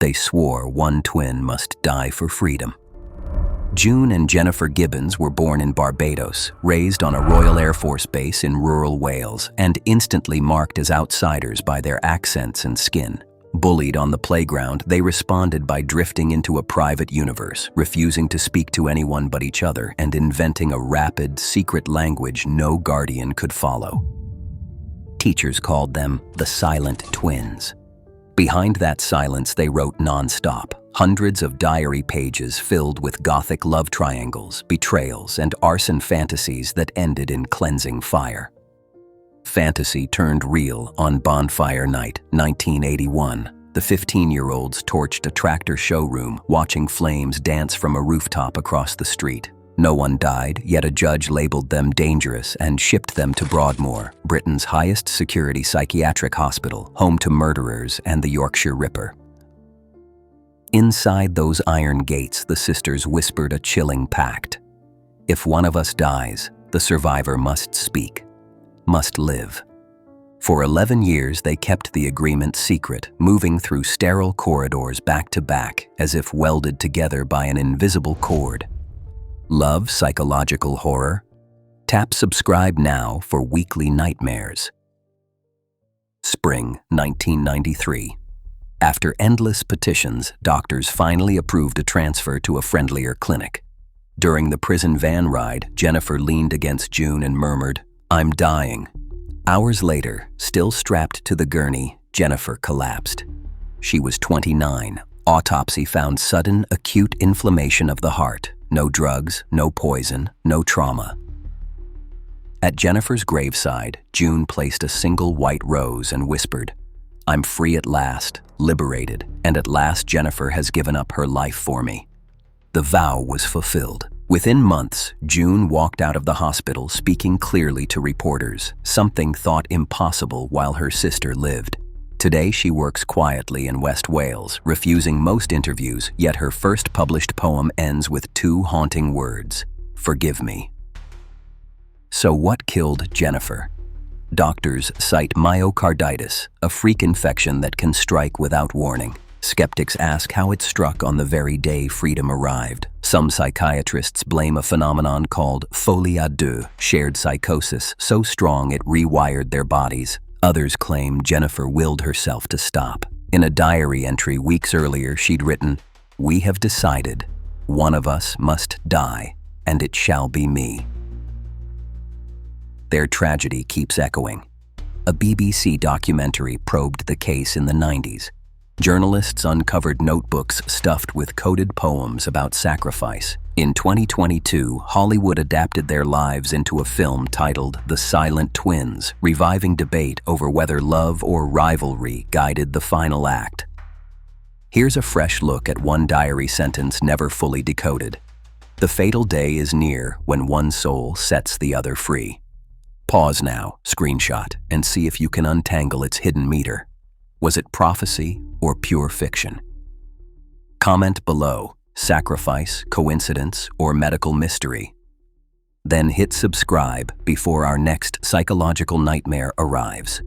They swore one twin must die for freedom. June and Jennifer Gibbons were born in Barbados, raised on a Royal Air Force base in rural Wales, and instantly marked as outsiders by their accents and skin. Bullied on the playground, they responded by drifting into a private universe, refusing to speak to anyone but each other and inventing a rapid, secret language no guardian could follow. Teachers called them the Silent Twins. Behind that silence, they wrote nonstop, hundreds of diary pages filled with gothic love triangles, betrayals, and arson fantasies that ended in cleansing fire. Fantasy turned real on Bonfire Night, 1981. The 15-year-olds torched a tractor showroom, watching flames dance from a rooftop across the street. No one died, yet a judge labeled them dangerous and shipped them to Broadmoor, Britain's highest security psychiatric hospital, home to murderers and the Yorkshire Ripper. Inside those iron gates, the sisters whispered a chilling pact. If one of us dies, the survivor must speak, must live. For 11 years, they kept the agreement secret, moving through sterile corridors back to back, as if welded together by an invisible cord. Love psychological horror? Tap subscribe now for weekly nightmares. Spring 1993. After endless petitions, doctors finally approved a transfer to a friendlier clinic. During the prison van ride, Jennifer leaned against June and murmured, "I'm dying." Hours later, still strapped to the gurney, Jennifer collapsed. She was 29. Autopsy found sudden, acute inflammation of the heart. No drugs, no poison, no trauma. At Jennifer's graveside, June placed a single white rose and whispered, "I'm free at last, liberated, and at last Jennifer has given up her life for me." The vow was fulfilled. Within months, June walked out of the hospital speaking clearly to reporters, something thought impossible while her sister lived. Today she works quietly in West Wales, refusing most interviews, yet her first published poem ends with two haunting words, "Forgive me." So what killed Jennifer? Doctors cite myocarditis, a freak infection that can strike without warning. Skeptics ask how it struck on the very day freedom arrived. Some psychiatrists blame a phenomenon called folie à deux, shared psychosis, so strong it rewired their bodies. Others claim Jennifer willed herself to stop. In a diary entry weeks earlier, she'd written, "We have decided, one of us must die, and it shall be me." Their tragedy keeps echoing. A BBC documentary probed the case in the 90s. Journalists uncovered notebooks stuffed with coded poems about sacrifice. In 2022, Hollywood adapted their lives into a film titled The Silent Twins, reviving debate over whether love or rivalry guided the final act. Here's a fresh look at one diary sentence never fully decoded. "The fatal day is near when one soul sets the other free." Pause now, screenshot, and see if you can untangle its hidden meter. Was it prophecy or pure fiction? Comment below, sacrifice, coincidence, or medical mystery. Then hit subscribe before our next psychological nightmare arrives.